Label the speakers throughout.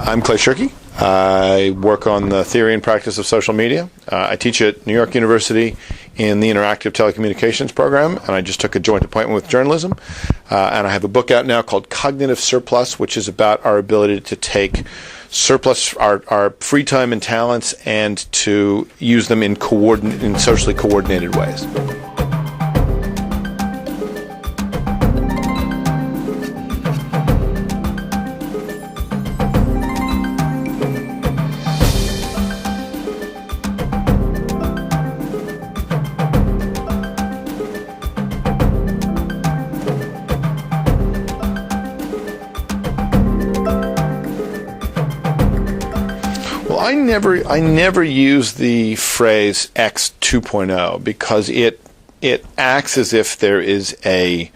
Speaker 1: I'm Clay Shirky. I work on the theory and practice of social media. I teach at New York University in the Interactive Telecommunications program, and I just took a joint appointment with journalism. And I have a book out now called Cognitive Surplus, which is about our ability to take surplus, our free time and talents, and to use them in socially coordinated ways. I never use the phrase X 2.0 because it acts as if there is a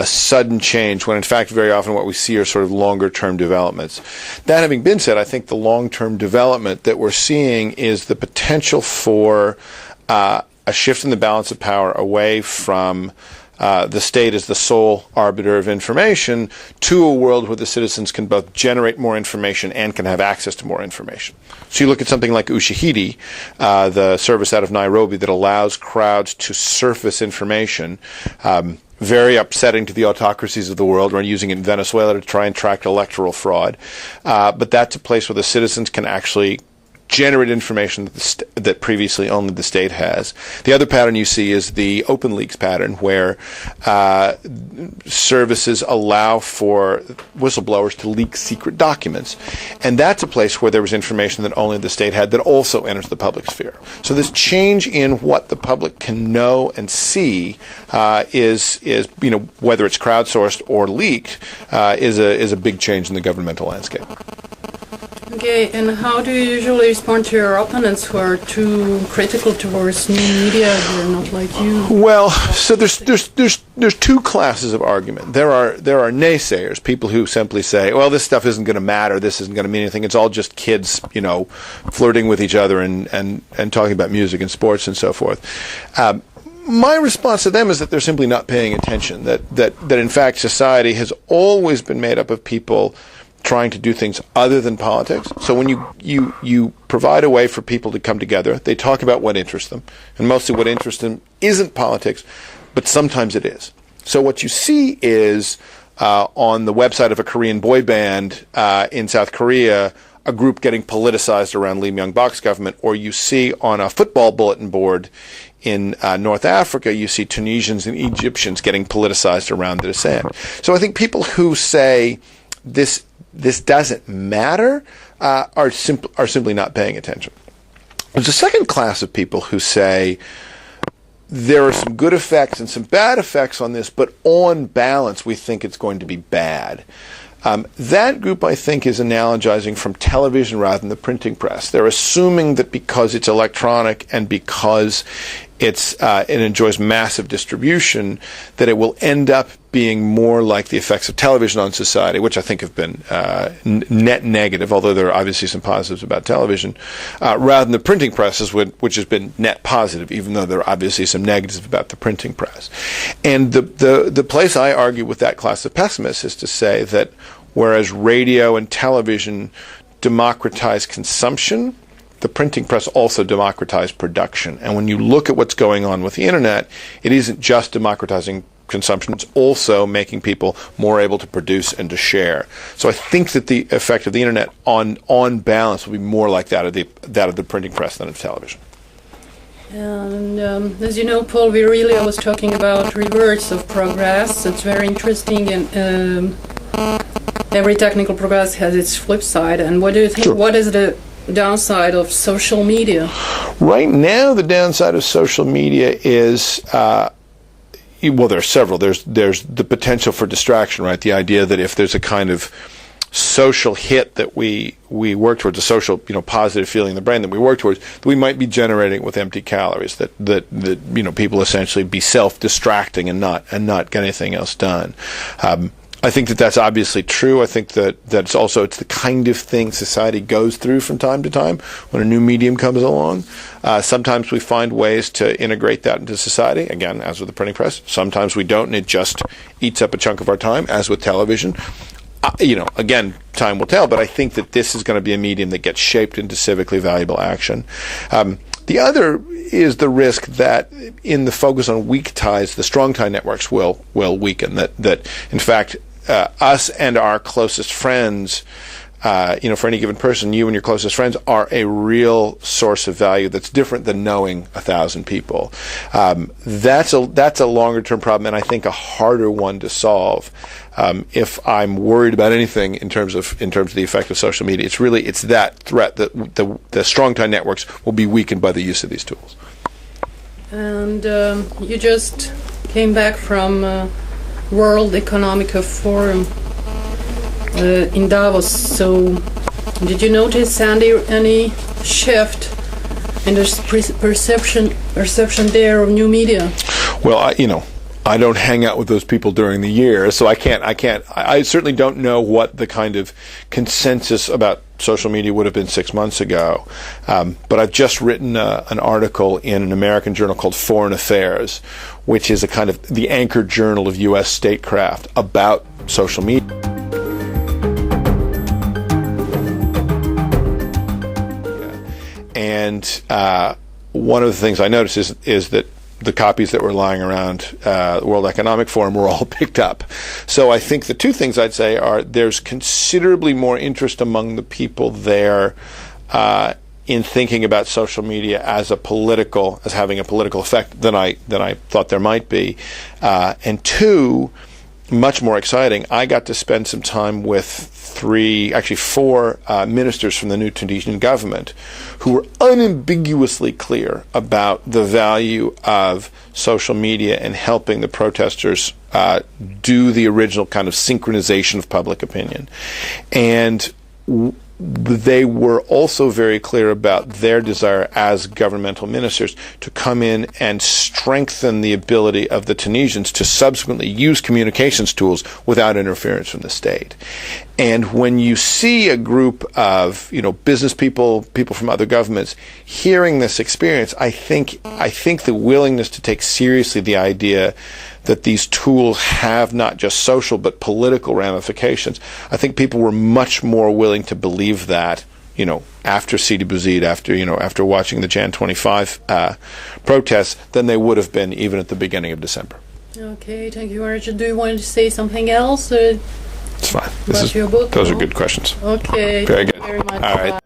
Speaker 1: sudden change, when in fact very often what we see are sort of longer term developments. That having been said, I think the long term development that we're seeing is the potential for a shift in the balance of power away from the state as the sole arbiter of information to a world where the citizens can both generate more information and can have access to more information. So you look at something like Ushahidi, the service out of Nairobi that allows crowds to surface information, very upsetting to the autocracies of the world. We're using it in Venezuela to try and track electoral fraud. But that's a place where the citizens can actually generate information that previously only the state has. The other pattern you see is the open leaks pattern, where services allow for whistleblowers to leak secret documents. And that's a place where there was information that only the state had that also enters the public sphere. So this change in what the public can know and see is whether it's crowdsourced or leaked, is a big change in the governmental landscape.
Speaker 2: Okay, and how do you usually respond to your opponents who are too critical towards new media? They're not like you.
Speaker 1: Well, so there's two classes of argument. There are naysayers, people who simply say, well, this stuff isn't going to matter, this isn't going to mean anything, it's all just kids, flirting with each other and talking about music and sports and so forth. My response to them is that they're simply not paying attention, that in fact society has always been made up of people trying to do things other than politics. So when you provide a way for people to come together, they talk about what interests them, and mostly what interests them isn't politics, but sometimes it is. So what you see is on the website of a Korean boy band in South Korea, a group getting politicized around Lee Myung-bak's government, or you see on a football bulletin board in North Africa, you see Tunisians and Egyptians getting politicized around the dissent. So I think people who say this doesn't matter are simply not paying attention. There's a second class of people who say there are some good effects and some bad effects on this, but on balance we think it's going to be bad. That group, I think, is analogizing from television rather than the printing press. They're assuming that because it's electronic and because it enjoys massive distribution, that it will end up being more like the effects of television on society, which I think have been net negative, although there are obviously some positives about television, rather than the printing presses, which has been net positive, even though there are obviously some negatives about the printing press. And the place I argue with that class of pessimists is to say that whereas radio and television democratize consumption, the printing press also democratized production. And when you look at what's going on with the internet, it isn't just democratizing consumption, it's also making people more able to produce and to share. So I think that the effect of the internet on balance will be more like that of the printing press than of television.
Speaker 2: And as you know, Paul Virilio was talking about reverse of progress. It's very interesting, and every technical progress has its flip side. And what do you think?
Speaker 1: Sure.
Speaker 2: What is the downside of social media?
Speaker 1: Right now, the downside of social media is, well, there are several. There's the potential for distraction, right? The idea that if there's a kind of social hit that we work towards, a social, positive feeling in the brain that we work towards, that we might be generating with empty calories, that people essentially be self-distracting and not get anything else done. I think that that's obviously true. I think that it's the kind of thing society goes through from time to time when a new medium comes along. Sometimes we find ways to integrate that into society, again, as with the printing press. Sometimes we don't, and it just eats up a chunk of our time, as with television. again, time will tell, but I think that this is going to be a medium that gets shaped into civically valuable action. The other is the risk that in the focus on weak ties, the strong tie networks will weaken. That in fact, us and our closest friends, for any given person, you and your closest friends are a real source of value that's different than knowing 1,000 people. That's a longer term problem, and I think a harder one to solve. If I'm worried about anything in terms of the effect of social media, it's that threat that the strong tie networks will be weakened by the use of these tools.
Speaker 2: And you just came back from World Economic Forum in Davos. So, did you notice, Sandy, any shift in the perception there of new media?
Speaker 1: Well, I don't hang out with those people during the year, so I certainly don't know what the kind of consensus about social media would have been 6 months ago. But I've just written an article in an American journal called Foreign Affairs, which is a kind of the anchor journal of U.S. statecraft about social media. And one of the things I noticed is that the copies that were lying around the World Economic Forum were all picked up. So I think the two things I'd say are there's considerably more interest among the people there in thinking about social media as having a political effect than I thought there might be. And two, much more exciting, I got to spend some time with four ministers from the new Tunisian government who were unambiguously clear about the value of social media in helping the protesters do the original kind of synchronization of public opinion. And they were also very clear about their desire as governmental ministers to come in and strengthen the ability of the Tunisians to subsequently use communications tools without interference from the state. And when you see a group of business people from other governments hearing this experience, I think the willingness to take seriously the idea that these tools have not just social but political ramifications, I think people were much more willing to believe that, after Sidi Bouzid, after watching the Jan 25 protests, than they would have been even at the beginning of December.
Speaker 2: Okay, thank you, Archie. Do you want to say something else?
Speaker 1: It's fine.
Speaker 2: Your book?
Speaker 1: Those are good questions.
Speaker 2: Okay.
Speaker 1: Very good.
Speaker 2: Thank you very much.
Speaker 1: All right.